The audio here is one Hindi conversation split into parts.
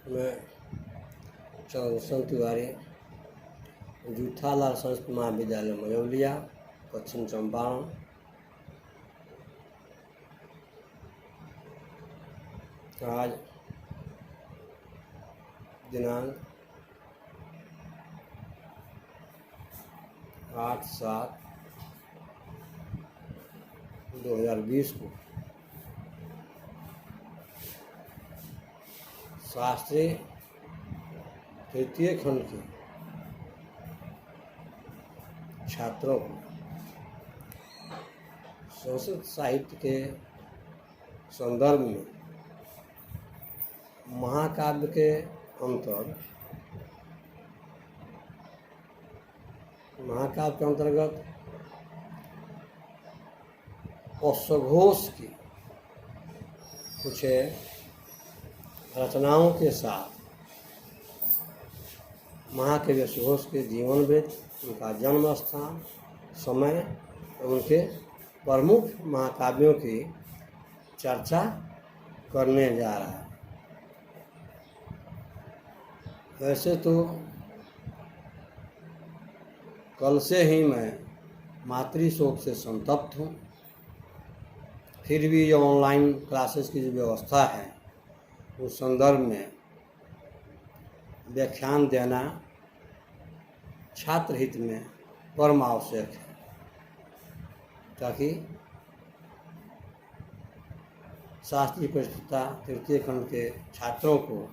मैं चंद्रभूषण तिवारी, जूठालाल संस्कृत महाविद्यालय मझौलिया, पश्चिम चंपारण। आज दिनांक 8/7/2020 को शास्त्री तृतीय खंड के छात्रों को संस्कृत साहित्य के संदर्भ में महाकाव्य के अंतर्गत अश्वघोष की कुछ रचनाओं के साथ महाकवि अश्वघोष के जीवन वृत्त, उनका जन्म स्थान, समय और उनके प्रमुख महाकाव्यों की चर्चा करने जा रहा है। वैसे तो कल से ही मैं मातृशोक से संतप्त हूँ, फिर भी जो ऑनलाइन क्लासेस की जो व्यवस्था है उस संदर्भ में व्याख्यान देना छात्र हित में परम आवश्यक है, ताकि शास्त्रीय परिस्थितिता तृतीय खंड के छात्रों को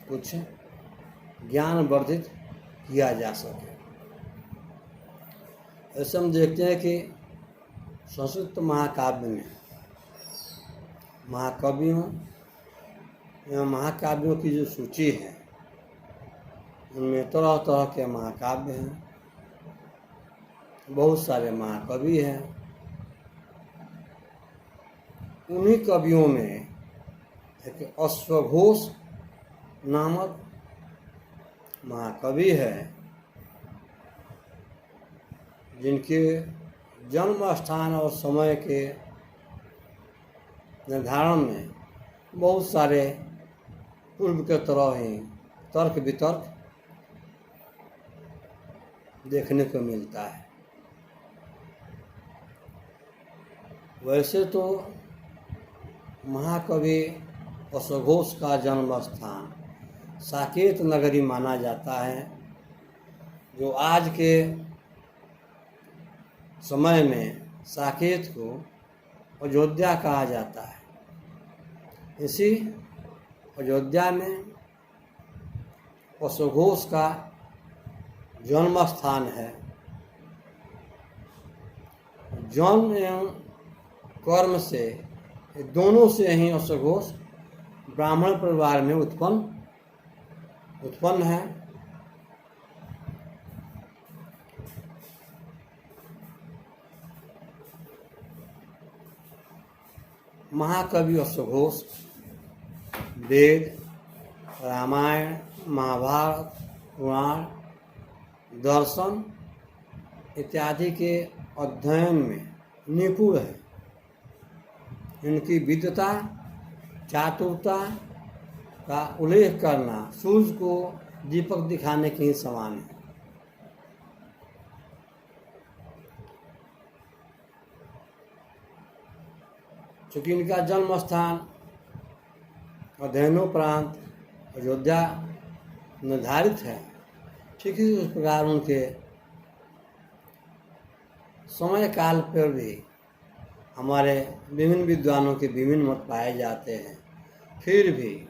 कुछ ज्ञान वर्धित किया जा सके। ऐसे हम देखते हैं कि संस्कृत महाकाव्य में महाकवियों एवं महाकाव्यों की जो सूची है उनमें तरह तरह के महाकाव्य हैं, बहुत सारे महाकवि हैं। उन्हीं कवियों में एक अश्वघोष नामक महाकवि है, जिनके जन्म स्थान और समय के निर्धारण में बहुत सारे पूर्व के तरह ही तर्क वितर्क देखने को मिलता है। वैसे तो महाकवि अश्वघोष का जन्म स्थान साकेत नगरी माना जाता है, जो आज के समय में साकेत को अयोध्या कहा जाता है। इसी अयोध्या में अश्वघोष का जन्म स्थान है। जन्म एवं कर्म से दोनों से ही अश्वघोष ब्राह्मण परिवार में उत्पन्न है। महाकवि अश्वघोष वेद, रामायण, महाभारत, पुराण, दर्शन इत्यादि के अध्ययन में निपुण है। इनकी विद्वता, चातुरता का उल्लेख करना सूर्य को दीपक दिखाने के ही समान है। चूँकि इनका जन्म स्थान अध्ययनोपरांत अयोध्या निर्धारित है, ठीक ही उस प्रकार उनके समय काल पर भी हमारे विभिन्न विद्वानों के विभिन्न मत पाए जाते हैं। फिर भी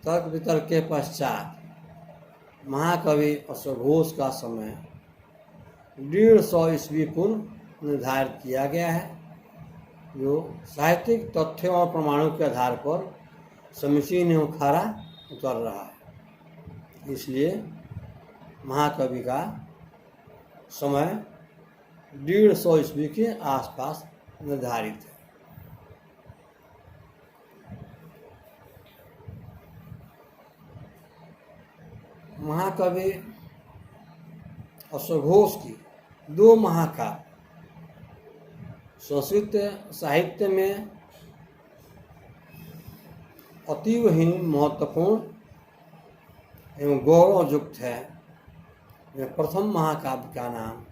तर्क वितर्क के पश्चात महाकवि अश्वघोष का समय 150 ईस्वी पूर्व निर्धारित किया गया है, जो साहित्यिक तथ्यों और प्रमाणों के आधार पर समीचीन एवं खरा उतर रहा है। इसलिए महाकवि का समय 150 ईस्वी के आसपास निर्धारित है। महाकवि अश्वघोष की 2 महाकाव्य संस्कृत साहित्य में अतीव ही महत्वपूर्ण एवं गौरवयुक्त है। प्रथम महाकाव्य का नाम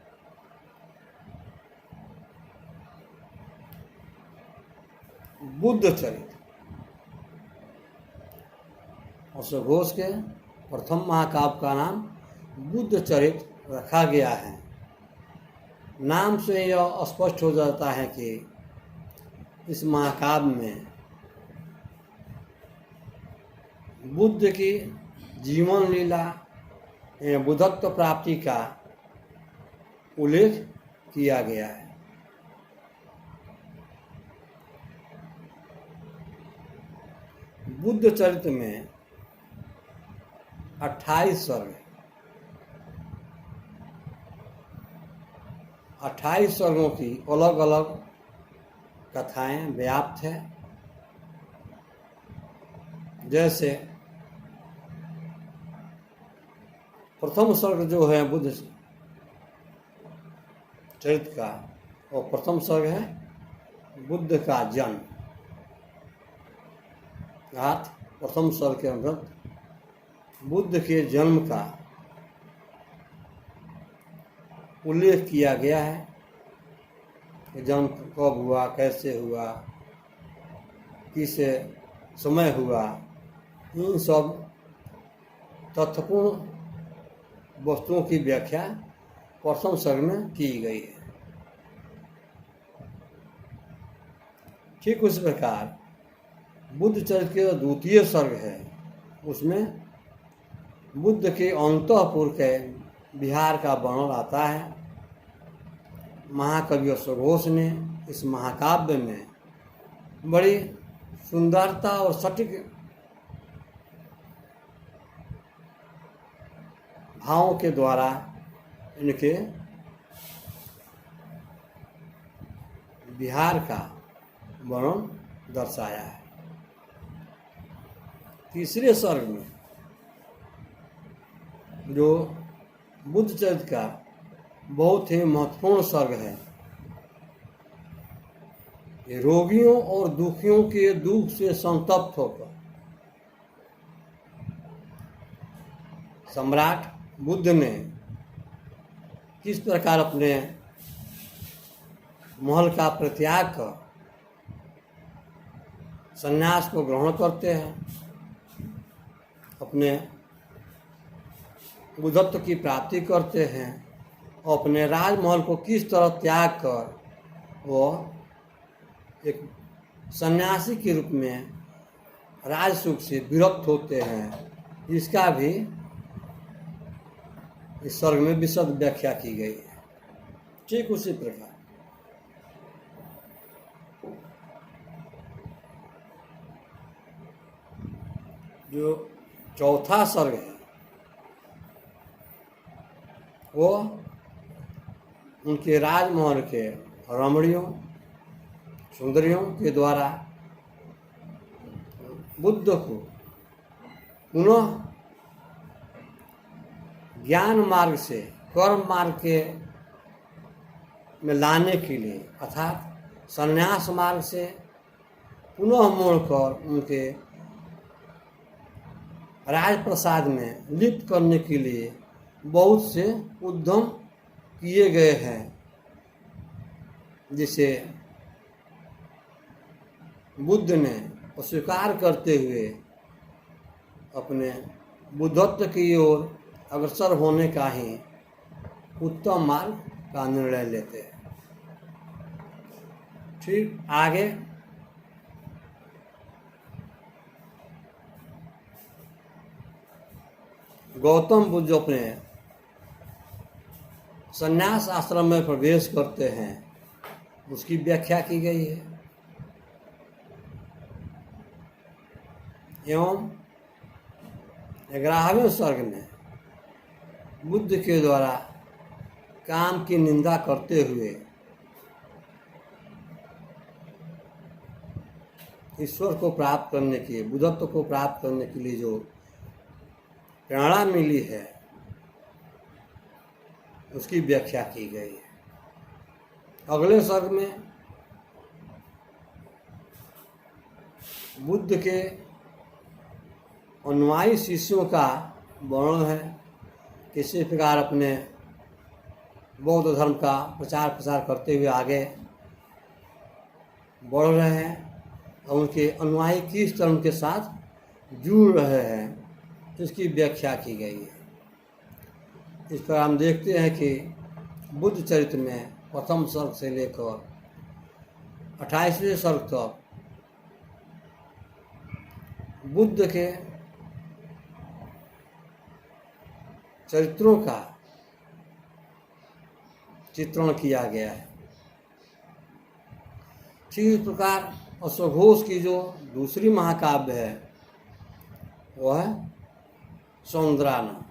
बुद्ध चरित, घोष के प्रथम महाकाव्य का नाम बुद्ध चरित रखा गया है। नाम से यह स्पष्ट हो जाता है कि इस महाकाव्य में बुद्ध की जीवन लीला एवं बुद्धत्व प्राप्ति का उल्लेख किया गया है। बुद्ध चरित्र में 28 सर्ग, 28 सर्गों की अलग अलग कथाएं व्याप्त है। जैसे प्रथम सर्ग जो है बुद्ध चरित्र का, वो प्रथम सर्ग है बुद्ध का जन्म। अर्थात प्रथम सर्ग के अंतर्गत बुद्ध के जन्म का उल्लेख किया गया है कि जन्म कब हुआ, कैसे हुआ, किस समय हुआ, इन सब तथ्यपूर्ण वस्तुओं की व्याख्या प्रथम सर्ग में की गई है। ठीक उस प्रकार बुद्ध चरित्र के द्वितीय सर्ग है, उसमें बुद्ध के अंतःपुर के विहार का वर्णन आता है। महाकवि घोष ने इस महाकाव्य में बड़ी सुंदरता और सटीक भावों के द्वारा इनके विहार का वर्णन दर्शाया है। तीसरे सर्ग में जो बुद्ध चरित्र का बहुत ही महत्वपूर्ण सर्ग है, ये रोगियों और दुखियों के दुख से संतप्त होकर सम्राट बुद्ध ने किस प्रकार अपने महल का परित्याग कर संन्यास को ग्रहण करते हैं, अपने बुद्धत्व की प्राप्ति करते हैं और अपने राजमहल को किस तरह त्याग कर वो एक सन्यासी के रूप में राजसुख से विरक्त होते हैं, इसका भी इस सर्ग में विशद व्याख्या की गई है। ठीक उसी प्रकार जो चौथा सर्ग है वो उनके राजमहल के रमणियों सुंदरियों के द्वारा बुद्ध को पुनः ज्ञान मार्ग से कर्म मार्ग के में लाने के लिए अर्थात संन्यास मार्ग से पुनः मोड़कर उनके राजप्रसाद में लिप्त करने के लिए बहुत से उद्यम किए गए हैं, जिसे बुद्ध ने अस्वीकार करते हुए अपने बुद्धत्व की ओर अग्रसर होने का ही उत्तम मार्ग का निर्णय लेते हैं। ठीक आगे गौतम बुद्ध अपने संन्यास आश्रम में प्रवेश करते हैं, उसकी व्याख्या की गई है। एवं 11वें सर्ग में बुद्ध के द्वारा काम की निंदा करते हुए ईश्वर को प्राप्त करने के, बुद्धत्व को प्राप्त करने के लिए जो प्रेरणा मिली है उसकी व्याख्या की गई है। अगले सर्ग में बुद्ध के अनुयायी शिष्यों का वर्णन है, किसी प्रकार अपने बौद्ध धर्म का प्रचार प्रसार करते हुए आगे बढ़ रहे हैं और उनके अनुयायी किस तरह उनके साथ जुड़ रहे हैं, इसकी व्याख्या की गई है। इस पर हम देखते हैं कि बुद्ध चरित्र में प्रथम सर्ग से लेकर 28वें सर्ग तक बुद्ध के चरित्रों का चित्रण किया गया है। ठीक इस प्रकार अश्वघोष की जो दूसरी महाकाव्य है वह है सौंदरानंद।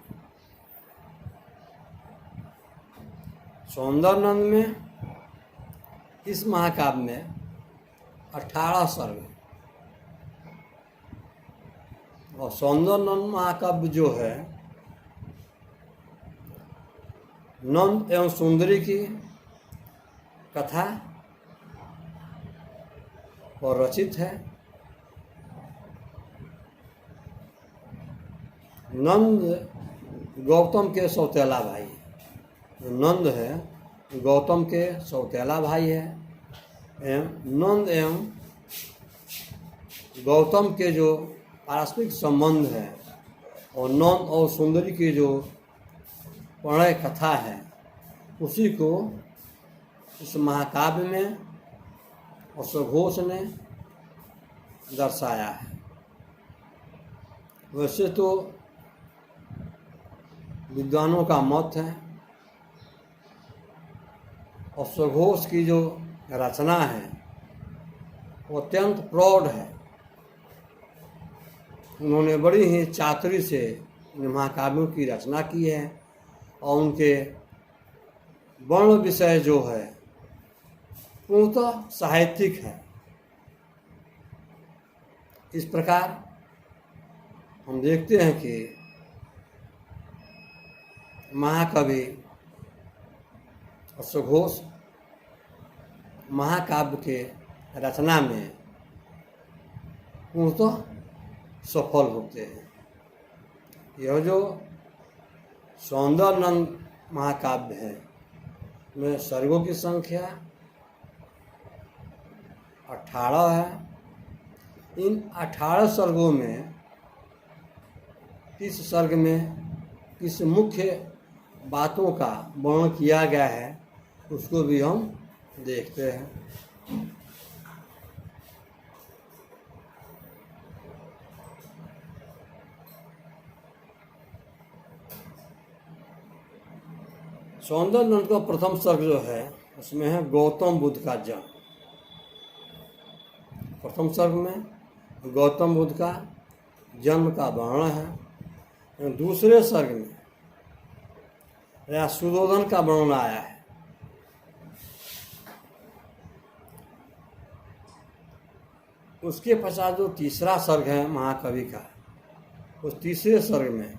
सौंदरानंद में इस महाकाव्य में 18 सर्ग है और सौंदरानंद महाकाव्य जो है नंद एवं सुंदरी की कथा और रचित है। नंद गौतम के सौतेला भाई, नंद है गौतम के सौतेला भाई है एवं नंद एवं गौतम के जो पारस्परिक संबंध है और नंद और सुंदरी की जो प्रणय कथा है उसी को इस महाकाव्य में अश्वघोष ने दर्शाया है। वैसे तो विद्वानों का मत है अश्वघोष की जो रचना है वो अत्यंत प्रौढ़ है। उन्होंने बड़ी ही चातुरी से इन महाकाव्यों की रचना की है और उनके वर्ण विषय जो है पूर्णतः साहित्यिक है। इस प्रकार हम देखते हैं कि महाकवि अश्वघोष महाकाव्य के रचना में पूर्णतः सफल होते हैं। यह जो सौंदरानंद महाकाव्य है में सर्गों की संख्या 18 है। इन 18 सर्गों में किस सर्ग में किस मुख्य बातों का वर्णन किया गया है उसको भी हम देखते हैं। सौंदरानंद का प्रथम सर्ग जो है उसमें है गौतम बुद्ध का जन्म। प्रथम सर्ग में गौतम बुद्ध का जन्म का वर्णन है। दूसरे सर्ग में सुधोधन का वर्णन आया है। उसके पश्चात जो तीसरा सर्ग है महाकवि का, उस तीसरे सर्ग में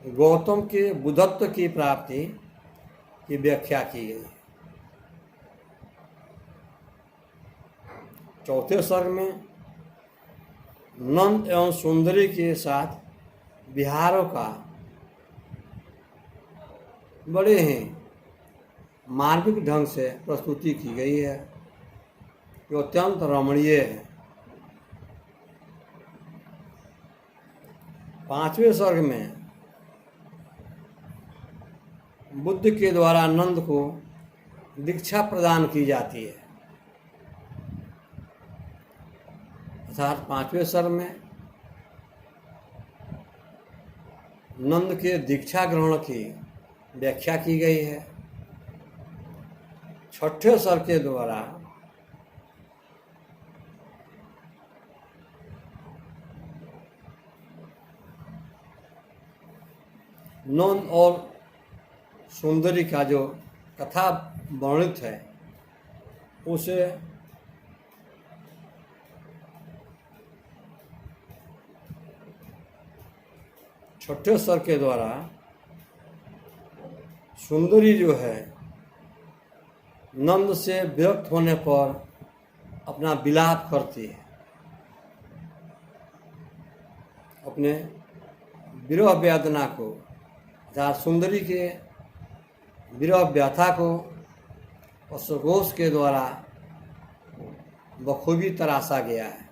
गौतम के बुद्धत्व की प्राप्ति की व्याख्या की गई। चौथे सर्ग में नंद एवं सुंदरी के साथ विहारों का बड़े ही मार्मिक ढंग से प्रस्तुति की गई है जो अत्यंत रमणीय है। पांचवें सर्ग में बुद्ध के द्वारा नंद को दीक्षा प्रदान की जाती है। अर्थात पांचवें सर्ग में नंद के दीक्षा ग्रहण की व्याख्या की गई है। छठे सर्ग के द्वारा नंद और सुंदरी का जो कथा वर्णित है उसे छठे सर्ग के द्वारा सुंदरी जो है नंद से विरक्त होने पर अपना विलाप करती है। अपने विरह वेदना को अर्थात सुंदरी के विरह व्यथा को अश्वघोष के द्वारा बखूबी तराशा गया है।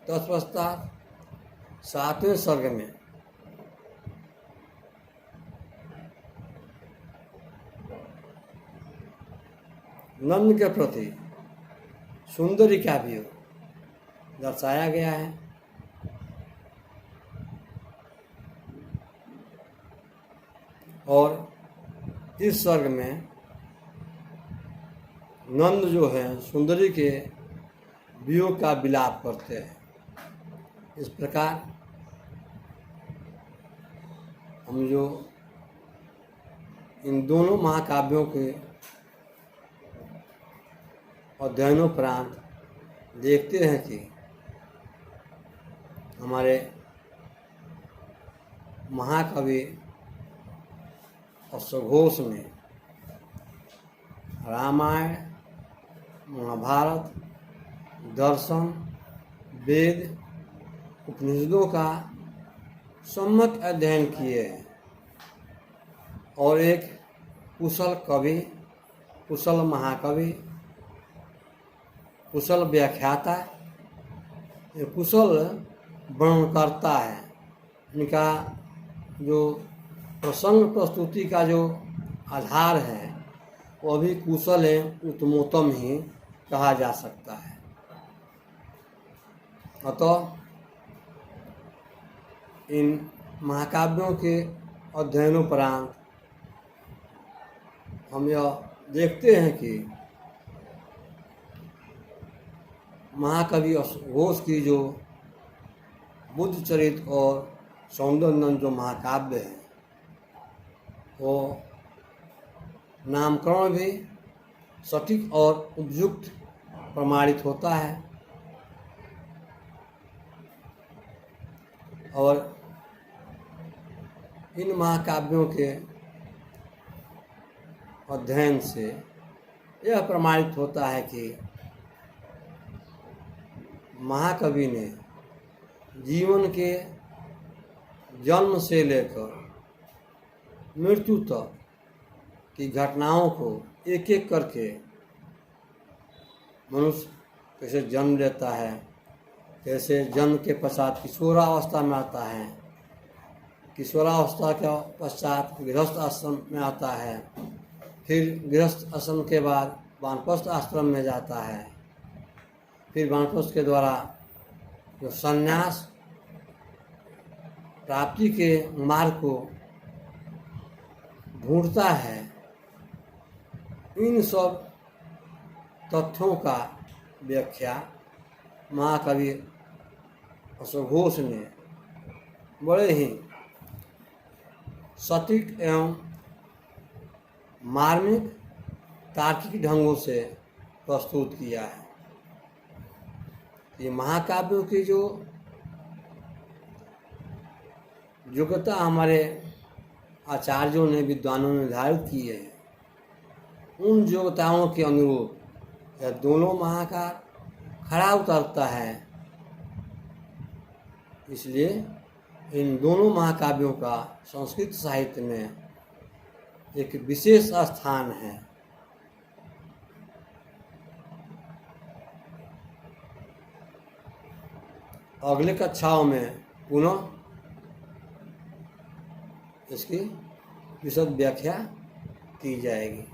तत्पश्चात 7वें सर्ग में नंद के प्रति सुंदरी का भी दर्शाया गया है। और इस सर्ग में नंद जो है सुंदरी के वियोग का विलाप करते हैं। इस प्रकार हम जो इन दोनों महाकाव्यों के अध्ययनोपरांत देखते हैं कि हमारे महाकवि अश्वघोष ने रामायण, महाभारत, दर्शन, वेद, उपनिषदों का सम्यक अध्ययन किए हैं और एक कुशल कवि, कुशल महाकवि, कुशल व्याख्याता, एक कुशल वर्णनकर्ता है। इनका जो प्रसंग प्रस्तुति का जो आधार है वो भी कुशल है, उत्तमोत्तम ही कहा जा सकता है। अतः इन महाकाव्यों के अध्ययनोपरांत हम यह देखते हैं कि महाकवि अश्वघोष की जो बुद्धचरित और सौंदर्यनंद जो महाकाव्य है वो नामकरण भी सटीक और उपयुक्त प्रमाणित होता है। और इन महाकाव्यों के अध्ययन से यह प्रमाणित होता है कि महाकवि ने जीवन के जन्म से लेकर मृत्यु तक की घटनाओं को एक एक करके मनुष्य कैसे जन्म लेता है, कैसे जन्म के पश्चात किशोरावस्था में आता है, किशोरावस्था के पश्चात गृहस्थ आश्रम में आता है, फिर गृहस्थ आश्रम के बाद वानप्रस्थ आश्रम में जाता है, फिर वानप्रस्थ के द्वारा जो संन्यास प्राप्ति के मार्ग को ढूंढता है। इन सब तथ्यों का व्याख्या महाकवि अश्वघोष ने बड़े ही सटीक एवं मार्मिक तार्किक ढंगों से प्रस्तुत किया है। ये महाकाव्यों की जो योग्यता हमारे आचार्यों ने, विद्वानों ने निर्धारित की है, उन योग्यताओं के अनुरूप यह दोनों महाकाव्य खरा उतरता है। इसलिए इन दोनों महाकाव्यों का संस्कृत साहित्य में एक विशेष स्थान है। अगले कक्षाओं में पुनः इसकी विशद व्याख्या की जाएगी।